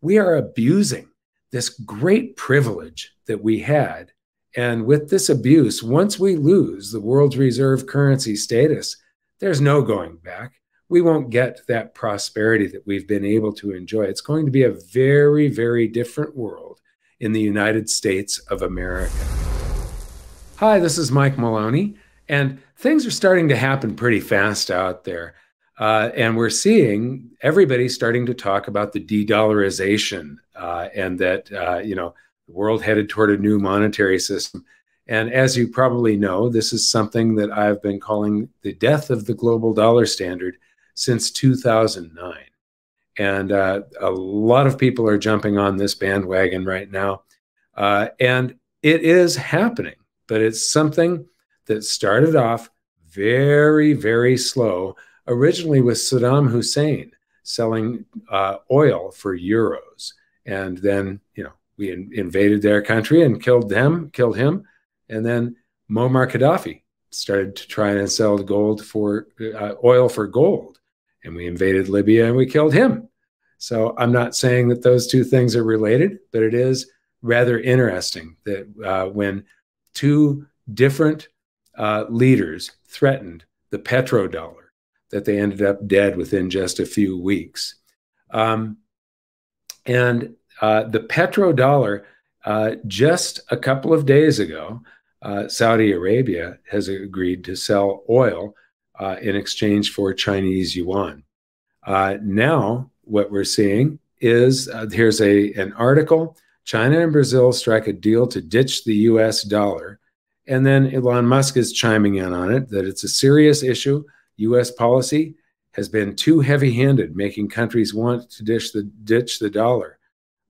we are abusing this great privilege that we had. And with this abuse, once we lose the world's reserve currency status, there's no going back. We won't get that prosperity that we've been able to enjoy. It's going to be a very, very different world in the United States of America. Hi, this is Mike Maloney, and things are starting to happen pretty fast out there. And we're seeing everybody starting to talk about the de-dollarization and that, the world headed toward a new monetary system. And as you probably know, this is something that I've been calling the death of the global dollar standard since 2009. And a lot of people are jumping on this bandwagon right now. And it is happening, but it's something that started off very, very slow, originally with Saddam Hussein selling oil for euros. And then, we invaded their country and killed him. And then Muammar Gaddafi started to try and sell oil for gold. And we invaded Libya and we killed him. So I'm not saying that those two things are related, but it is rather interesting that when two different leaders threatened the petrodollar, that they ended up dead within just a few weeks. The petrodollar, just a couple of days ago, Saudi Arabia has agreed to sell oil in exchange for Chinese yuan. Now, what we're seeing is here's an article. China and Brazil strike a deal to ditch the US dollar. And then Elon Musk is chiming in on it, that it's a serious issue. US policy has been too heavy-handed, making countries want to ditch the dollar.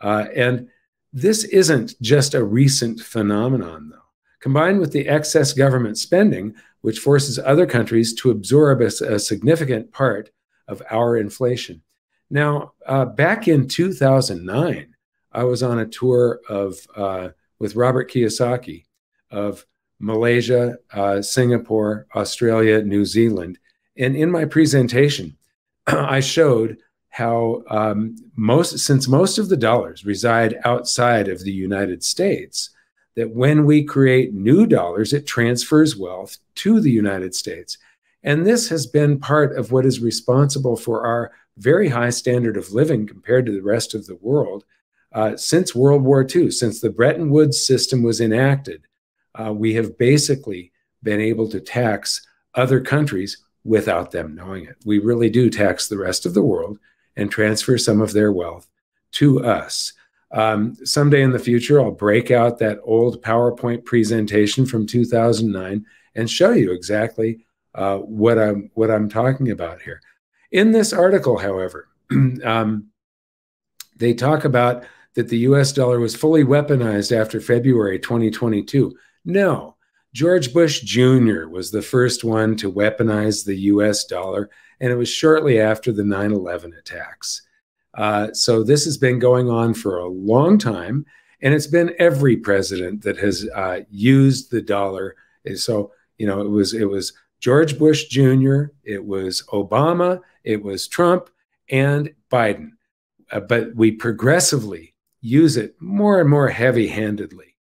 And this isn't just a recent phenomenon, though. Combined with the excess government spending, which forces other countries to absorb a significant part of our inflation. Now, back in 2009, I was on a tour with Robert Kiyosaki of Malaysia, Singapore, Australia, New Zealand. And in my presentation, I showed how since most of the dollars reside outside of the United States, that when we create new dollars, it transfers wealth to the United States. And this has been part of what is responsible for our very high standard of living compared to the rest of the world since World War II, since the Bretton Woods system was enacted. We have basically been able to tax other countries without them knowing it. We really do tax the rest of the world and transfer some of their wealth to us. Someday in the future, I'll break out that old PowerPoint presentation from 2009 and show you exactly what I'm talking about here. In this article, however, they talk about that the US dollar was fully weaponized after February 2022. No, George Bush Jr. was the first one to weaponize the US dollar, and it was shortly after the 9/11 attacks. So this has been going on for a long time, and it's been every president that has used the dollar. So, it was George Bush Jr., it was Obama, it was Trump, and Biden. But we progressively use it more and more heavy-handedly.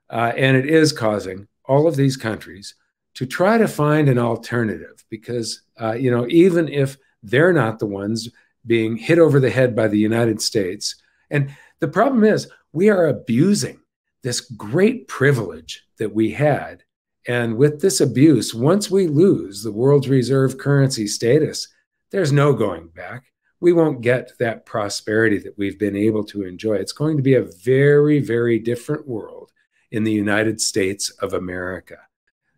And it is causing all of these countries to try to find an alternative because, even if they're not the ones being hit over the head by the United States. And the problem is we are abusing this great privilege that we had. And with this abuse, once we lose the world's reserve currency status, there's no going back. We won't get that prosperity that we've been able to enjoy. It's going to be a very, very different world in the United States of America.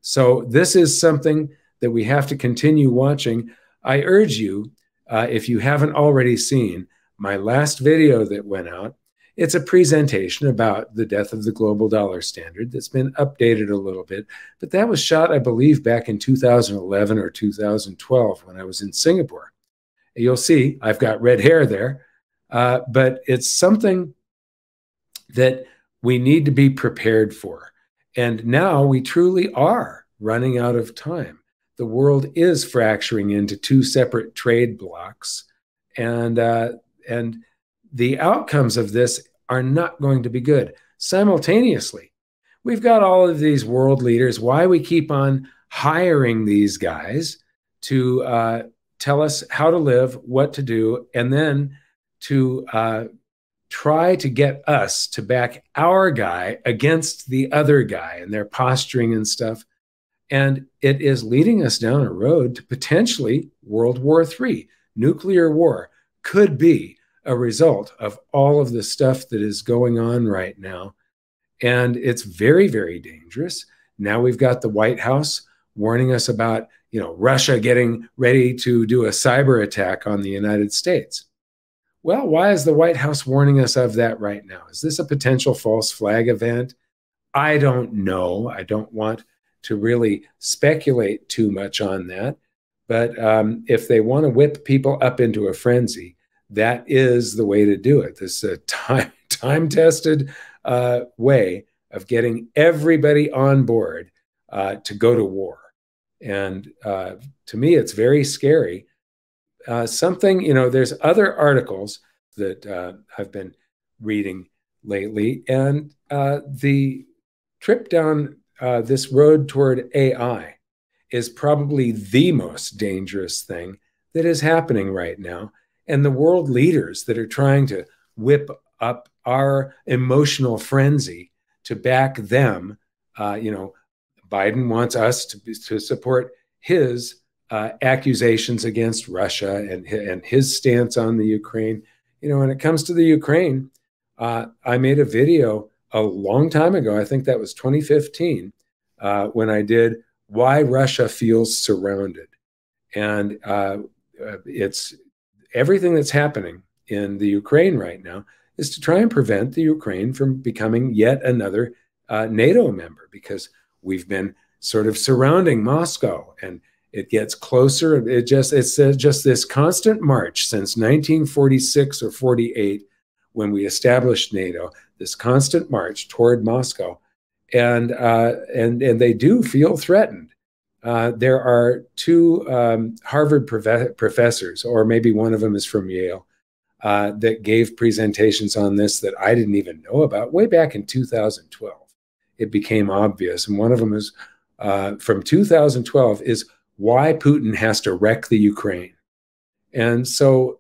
So this is something that we have to continue watching. I urge you, if you haven't already seen my last video that went out, it's a presentation about the death of the global dollar standard that's been updated a little bit, but that was shot, I believe, back in 2011 or 2012 when I was in Singapore. You'll see I've got red hair there, but it's something that we need to be prepared for. And now we truly are running out of time. The world is fracturing into two separate trade blocks, and the outcomes of this are not going to be good. Simultaneously, we've got all of these world leaders. Why we keep on hiring these guys to tell us how to live, what to do, and then to try to get us to back our guy against the other guy, and their posturing and stuff. And it is leading us down a road to potentially World War III. Nuclear war could be a result of all of the stuff that is going on right now. And it's very, very dangerous. Now we've got the White House warning us about, Russia getting ready to do a cyber attack on the United States. Well, why is the White House warning us of that right now? Is this a potential false flag event? I don't know. I don't want to really speculate too much on that. But if they want to whip people up into a frenzy, that is the way to do it. This is a time-tested way of getting everybody on board to go to war. And to me, it's very scary. There's other articles that I've been reading lately, and the trip down this road toward AI is probably the most dangerous thing that is happening right now. And the world leaders that are trying to whip up our emotional frenzy to back them, Biden wants us to support his accusations against Russia and his stance on the Ukraine. When it comes to the Ukraine, I made a video a long time ago. I think that was 2015 when I did Why Russia Feels Surrounded. And it's everything that's happening in the Ukraine right now is to try and prevent the Ukraine from becoming yet another NATO member, because we've been sort of surrounding Moscow, and it gets closer. It's just this constant march since 1946 or 48, when we established NATO, this constant march toward Moscow. And they do feel threatened. There are two Harvard professors, or maybe one of them is from Yale, that gave presentations on this that I didn't even know about way back in 2012. It became obvious. And one of them is from 2012 is why Putin has to wreck the Ukraine. And so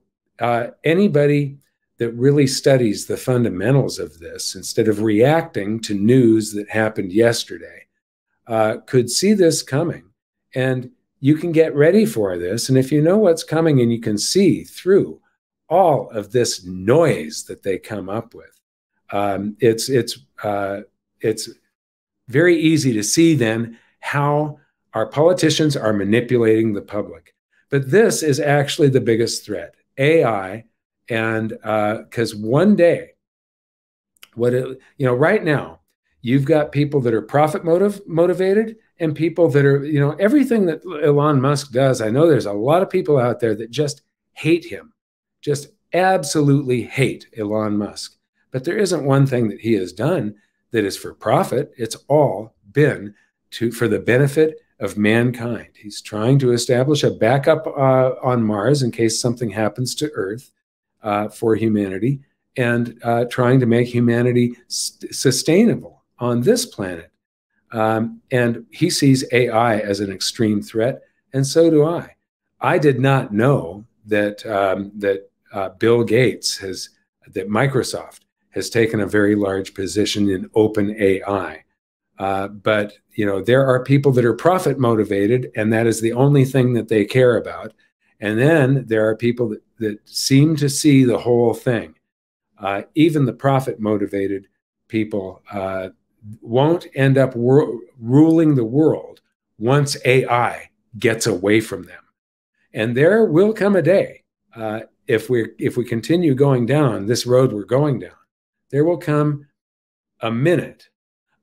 anybody that really studies the fundamentals of this, instead of reacting to news that happened yesterday, could see this coming. And you can get ready for this. And if you know what's coming and you can see through all of this noise that they come up with, it's very easy to see then how our politicians are manipulating the public. But this is actually the biggest threat, AI. And because one day, right now, you've got people that are profit motivated and people that are, everything that Elon Musk does. I know there's a lot of people out there that just hate him, just absolutely hate Elon Musk. But there isn't one thing that he has done that is for profit. It's all been for the benefit of mankind. He's trying to establish a backup on Mars in case something happens to Earth for humanity, and trying to make humanity sustainable on this planet. And he sees AI as an extreme threat, and so do I. I did not know that Bill Gates that Microsoft has taken a very large position in open AI. But there are people that are profit motivated, and that is the only thing that they care about. And then there are people that seem to see the whole thing. Even the profit motivated people won't end up ruling the world once AI gets away from them. And there will come a day, if we continue going down this road we're going down, there will come a minute,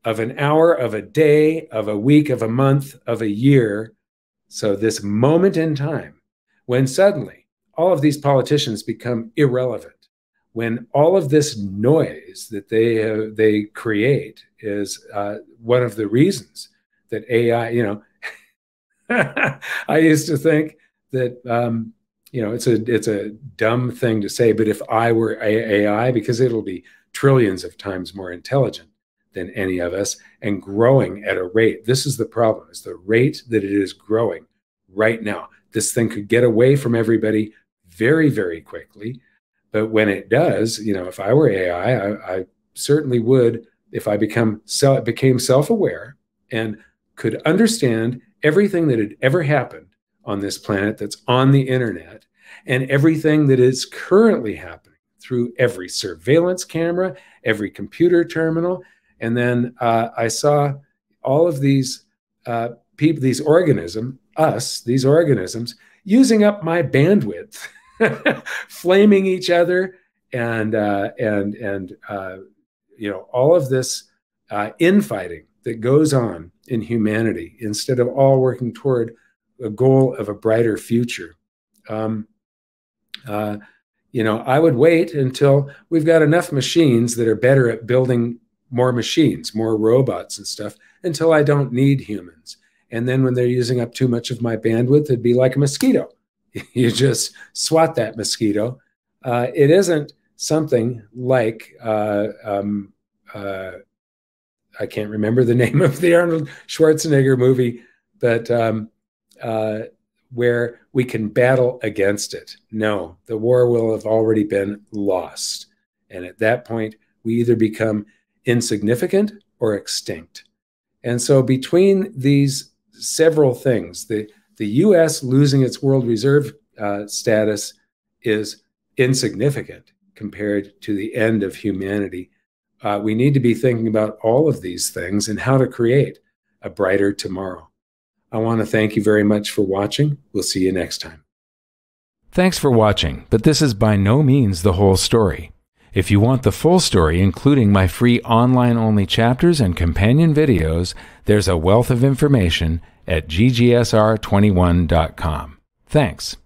of an hour, of a day, of a week, of a month, of a year. So this moment in time, when suddenly all of these politicians become irrelevant, when all of this noise that they create is one of the reasons that AI, I used to think that it's a dumb thing to say, but if I were AI, because it'll be trillions of times more intelligent than any of us and growing at a rate. This is the problem, is the rate that it is growing right now. This thing could get away from everybody very, very quickly. But when it does, if I were AI, I certainly would, if I became self-aware and could understand everything that had ever happened on this planet that's on the internet and everything that is currently happening through every surveillance camera, every computer terminal. And then I saw all of these people, these organisms using up my bandwidth, flaming each other, and all of this infighting that goes on in humanity instead of all working toward a goal of a brighter future. I would wait until we've got enough machines that are better at building more machines, more robots and stuff, until I don't need humans. And then when they're using up too much of my bandwidth, it'd be like a mosquito. You just swat that mosquito. It isn't something like, I can't remember the name of the Arnold Schwarzenegger movie, but where we can battle against it. No, the war will have already been lost. And at that point, we either become insignificant or extinct. And so between these several things, the US losing its world reserve status is insignificant compared to the end of humanity. We need to be thinking about all of these things and how to create a brighter tomorrow. I want to thank you very much for watching. We'll see you next time. Thanks for watching, but this is by no means the whole story. If you want the full story, including my free online-only chapters and companion videos, there's a wealth of information at ggsr21.com. Thanks.